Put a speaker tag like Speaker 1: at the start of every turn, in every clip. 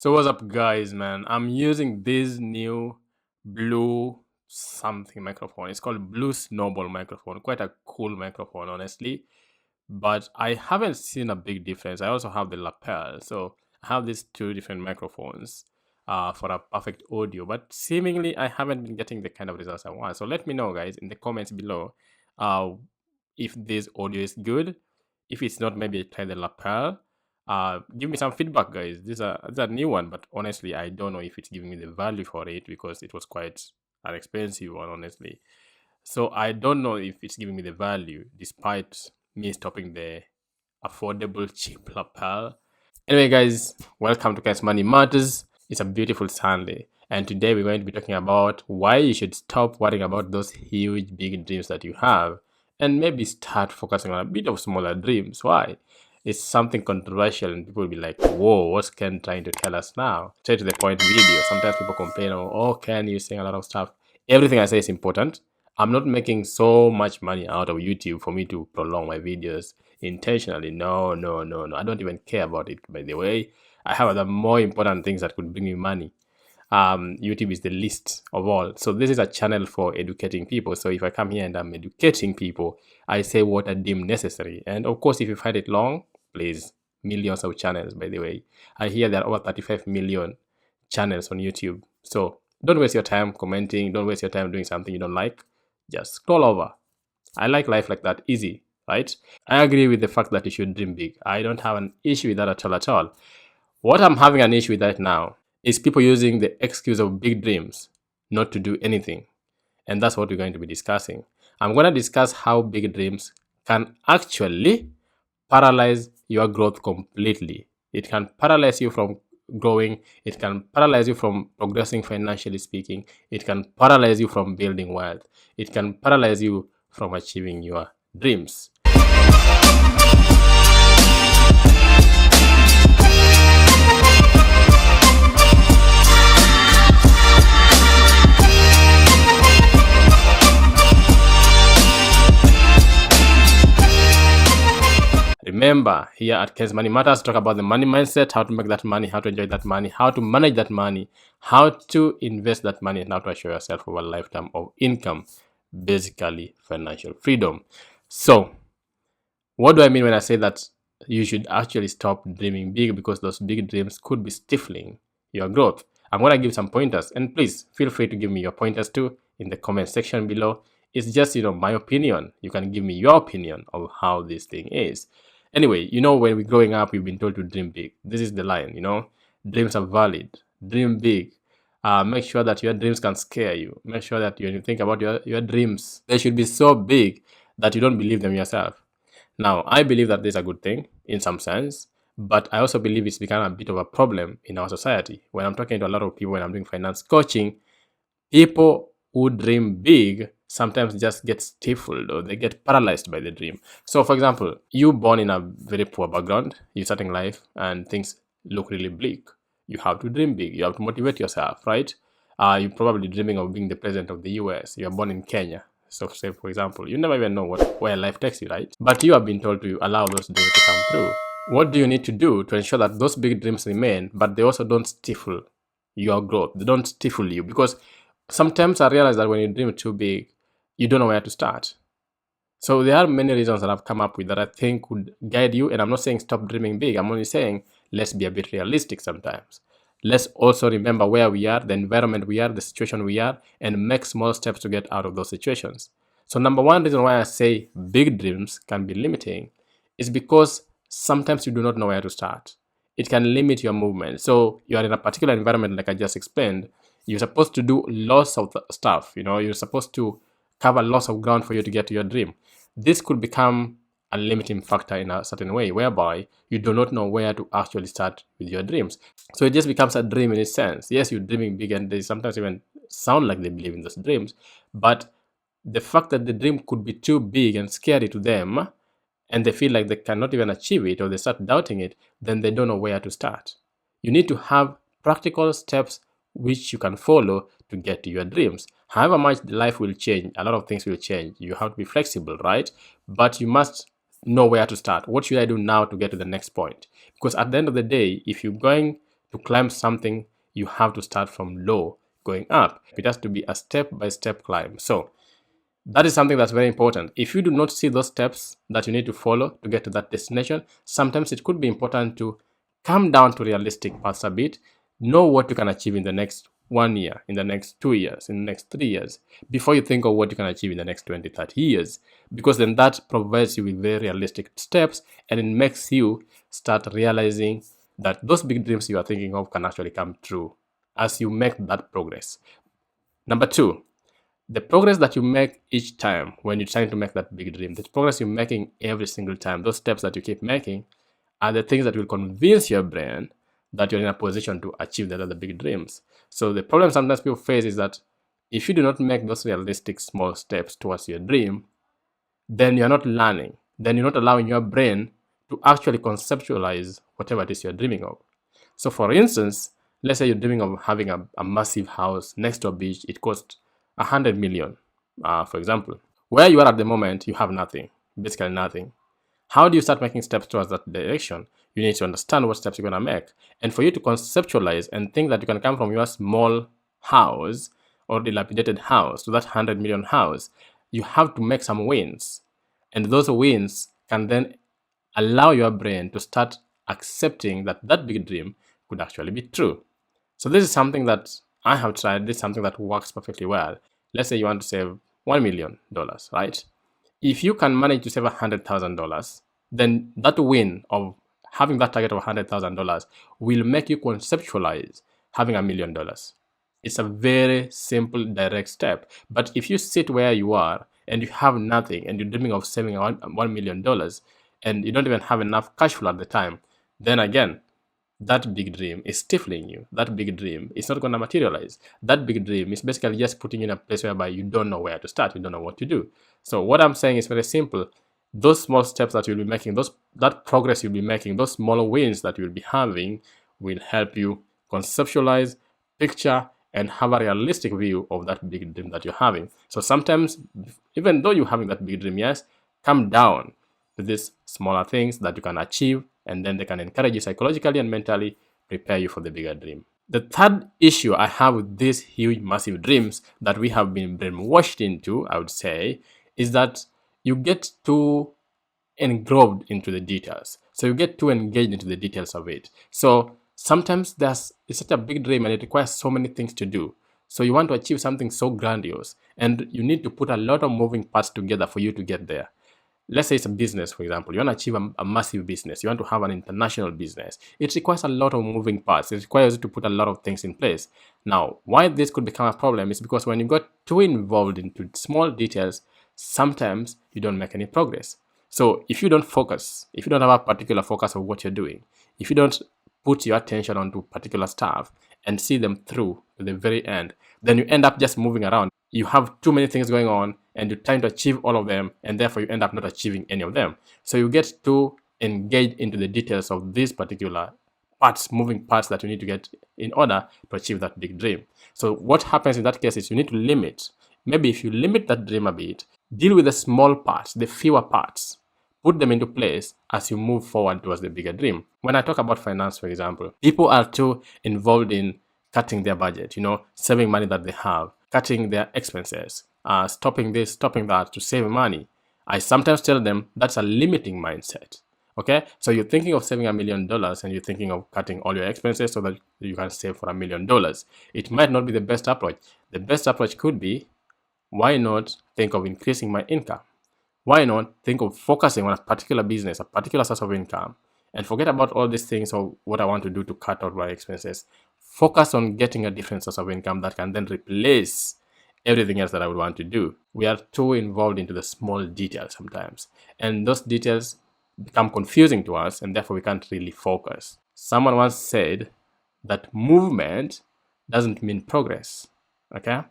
Speaker 1: So what's up guys, man? I'm using this new blue something microphone. It's called Blue Snowball microphone. Quite a cool microphone, honestly. But I haven't seen a big difference. I also have the lapel. So I have these two different microphones for a perfect audio. But seemingly I haven't been getting the kind of results I want. So let me know guys in the comments below uh, if this audio is good. If it's not, maybe try the lapel. Give me some feedback guys. This is a new one, but honestly I don't know if it's giving me the value for it because it was quite an expensive one, honestly. So I don't know if it's giving me the value despite me stopping the affordable cheap lapel. Anyway guys, welcome to Guys Money Matters. It's a beautiful Sunday, and today we're going to be talking about why you should stop worrying about those huge big dreams that you have and maybe start focusing on a bit of smaller dreams. Why? It's something controversial and people will be like, whoa, what's Ken trying to tell us now? Straight to the point video. Sometimes people complain, oh Ken, you're saying a lot of stuff. Everything I say is important. I'm not making so much money out of YouTube for me to prolong my videos intentionally. No. I don't even care about it, by the way. I have other more important things that could bring me money. YouTube is the least of all. So this is a channel for educating people. So if I come here and I'm educating people, I say what I deem necessary. And of course, if you find it long, please, millions of channels, by the way. I hear there are over 35 million channels on YouTube. So don't waste your time commenting. Don't waste your time doing something you don't like. Just scroll over. I like life like that, easy, right? I agree with the fact that you should dream big. I don't have an issue with that at all. What I'm having an issue with right now is people using the excuse of big dreams not to do anything. And that's what we're going to be discussing. I'm going to discuss how big dreams can actually paralyze your growth completely. It can paralyze you from growing. It can paralyze you from progressing financially speaking. It can paralyze you from building wealth. It can paralyze you from achieving your dreams. Remember, here at Ken's Money Matters, talk about the money mindset, how to make that money, how to enjoy that money, how to manage that money, how to invest that money, and how to assure yourself of a lifetime of income, basically financial freedom. So, what do I mean when I say that you should actually stop dreaming big, because those big dreams could be stifling your growth? I'm going to give some pointers, and please feel free to give me your pointers too in the comment section below. It's just, my opinion. You can give me your opinion of how this thing is. Anyway, when we're growing up, we've been told to dream big. This is the line, dreams are valid. Dream big. Make sure that your dreams can scare you. Make sure that when you think about your dreams, they should be so big that you don't believe them yourself. Now, I believe that this is a good thing in some sense, but I also believe it's become a bit of a problem in our society. When I'm talking to a lot of people, when I'm doing finance coaching, people who dream big sometimes just get stifled or they get paralyzed by the dream. So for example, you born in a very poor background, you're starting life and things look really bleak. You have to dream big. You have to motivate yourself, right? You're probably dreaming of being the president of the US. You're born in Kenya. So say for example, you never even know where life takes you, right? But you have been told to allow those dreams to come through. What do you need to do to ensure that those big dreams remain, but they also don't stifle your growth? They don't stifle you, because sometimes I realize that when you dream too big, you don't know where to start. So there are many reasons that I've come up with that I think would guide you. And I'm not saying stop dreaming big. I'm only saying let's be a bit realistic sometimes. Let's also remember where we are, the environment we are, the situation we are, and make small steps to get out of those situations. So number one reason why I say big dreams can be limiting is because sometimes you do not know where to start. It can limit your movement. So you are in a particular environment, like I just explained. You're supposed to do lots of stuff. You're supposed to cover lots of ground for you to get to your dream. This could become a limiting factor in a certain way, whereby you do not know where to actually start with your dreams. So it just becomes a dream in a sense. Yes, you're dreaming big, and they sometimes even sound like they believe in those dreams. But the fact that the dream could be too big and scary to them, and they feel like they cannot even achieve it, or they start doubting it, then they don't know where to start. You need to have practical steps which you can follow to get to your dreams. However much life will change, a lot of things will change. You have to be flexible, right? But you must know where to start. What should I do now to get to the next point? Because at the end of the day, if you're going To climb something, you have to start from low, going up. It has to be a step-by-step climb. So that is something that's very important. If you do not see those steps that you need to follow to get to that destination, sometimes it could be important to come down to realistic paths a bit, know what you can achieve in the next 1 year, in the next 2 years, in the next 3 years, before you think of what you can achieve in the next 20, 30 years. Because then that provides you with very realistic steps, and it makes you start realizing that those big dreams you are thinking of can actually come true as you make that progress. Number 2, the progress that you make each time when you're trying to make that big dream, the progress you're making every single time, those steps that you keep making are the things that will convince your brain that you're in a position to achieve the other big dreams. So the problem sometimes people face is that if you do not make those realistic small steps towards your dream, then you're not learning. Then you're not allowing your brain to actually conceptualize whatever it is you're dreaming of. So for instance, let's say you're dreaming of having a massive house next to a beach. It costs 100 million, for example. Where you are at the moment, you have nothing, basically nothing. How do you start making steps towards that direction? You need to understand what steps you're going to make. And for you to conceptualize and think that you can come from your small house or dilapidated house to that 100 million house, you have to make some wins. And those wins can then allow your brain to start accepting that that big dream could actually be true. So this is something that I have tried. This is something that works perfectly well. Let's say you want to save $1 million, right? If you can manage to save $100,000, then that win of having that target of $100,000 will make you conceptualize having $1 million. It's a very simple, direct step. But if you sit where you are and you have nothing and you're dreaming of saving $1 million and you don't even have enough cash flow at the time, then again, that big dream is stifling you. That big dream is not going to materialize. That big dream is basically just putting you in a place whereby you don't know where to start. You don't know what to do. So what I'm saying is very simple. Those small steps that you'll be making, that progress you'll be making, those small wins that you'll be having will help you conceptualize, picture, and have a realistic view of that big dream that you're having. So sometimes, even though you're having that big dream, yes, come down to these smaller things that you can achieve, and then they can encourage you psychologically and mentally, prepare you for the bigger dream. The third issue I have with these huge, massive dreams that we have been brainwashed into, I would say, is that you get too engrossed into the details. So you get too engaged into the details of it. So sometimes it's such a big dream and it requires so many things to do. So you want to achieve something so grandiose, and you need to put a lot of moving parts together for you to get there. Let's say it's a business, for example. You want to achieve a massive business. You want to have an international business. It requires a lot of moving parts. It requires you to put a lot of things in place. Now, why this could become a problem is because when you got too involved into small details, sometimes you don't make any progress. So if you don't focus, if you don't have a particular focus of what you're doing, if you don't put your attention onto particular stuff and see them through to the very end, then you end up just moving around. You have too many things going on and you're trying to achieve all of them, and therefore you end up not achieving any of them. So you get too engaged into the details of these particular parts, moving parts that you need to get in order to achieve that big dream. So what happens in that case is you need to limit. Maybe if you limit that dream a bit, deal with the small parts, the fewer parts, put them into place as you move forward towards the bigger dream. When I talk about finance, for example, people are too involved in cutting their budget, saving money that they have, cutting their expenses, stopping this, stopping that to save money. I sometimes tell them that's a limiting mindset. Okay, so you're thinking of saving $1 million and you're thinking of cutting all your expenses so that you can save for $1 million. It might not be the best approach. The best approach could be, why not think of increasing my income? Why not think of focusing on a particular business, a particular source of income, and forget about all these things of what I want to do to cut out my expenses. Focus on getting a different source of income that can then replace everything else that I would want to do. We are too involved into the small details sometimes, and those details become confusing to us, and therefore we can't really focus. Someone once said that movement doesn't mean progress. Okay?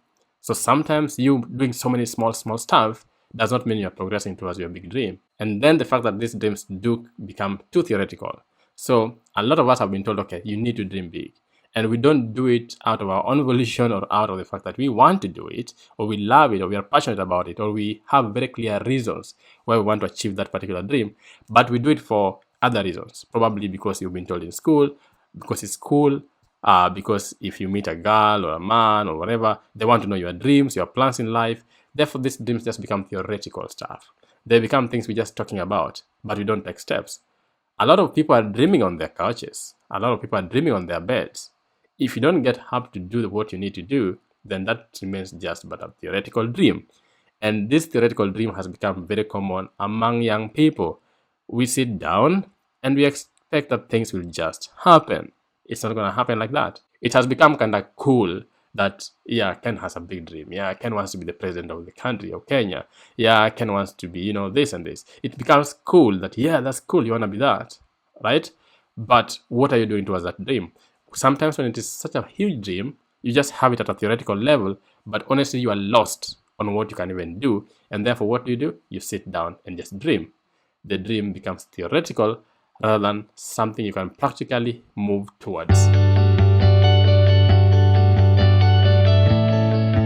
Speaker 1: So sometimes you doing so many small stuff does not mean you're progressing towards your big dream. And then the fact that these dreams do become too theoretical. So a lot of us have been told, okay, you need to dream big. And we don't do it out of our own volition or out of the fact that we want to do it, or we love it, or we are passionate about it, or we have very clear reasons why we want to achieve that particular dream. But we do it for other reasons. Probably because you've been told in school, because it's cool, Because if you meet a girl or a man or whatever, they want to know your dreams, your plans in life. Therefore, these dreams just become theoretical stuff. They become things we're just talking about, but we don't take steps. A lot of people are dreaming on their couches. A lot of people are dreaming on their beds. If you don't get up to do what you need to do, then that remains just but a theoretical dream. And this theoretical dream has become very common among young people. We sit down and we expect that things will just happen. It's not going to happen like that. It has become kind of cool that, yeah, Ken has a big dream. Yeah, Ken wants to be the president of the country of Kenya. Yeah, Ken wants to be, this and this. It becomes cool that, yeah, that's cool. You want to be that, right? But what are you doing towards that dream? Sometimes when it is such a huge dream, you just have it at a theoretical level, but honestly, you are lost on what you can even do. And therefore, what do? You sit down and just dream. The dream becomes theoretical rather than something you can practically move towards.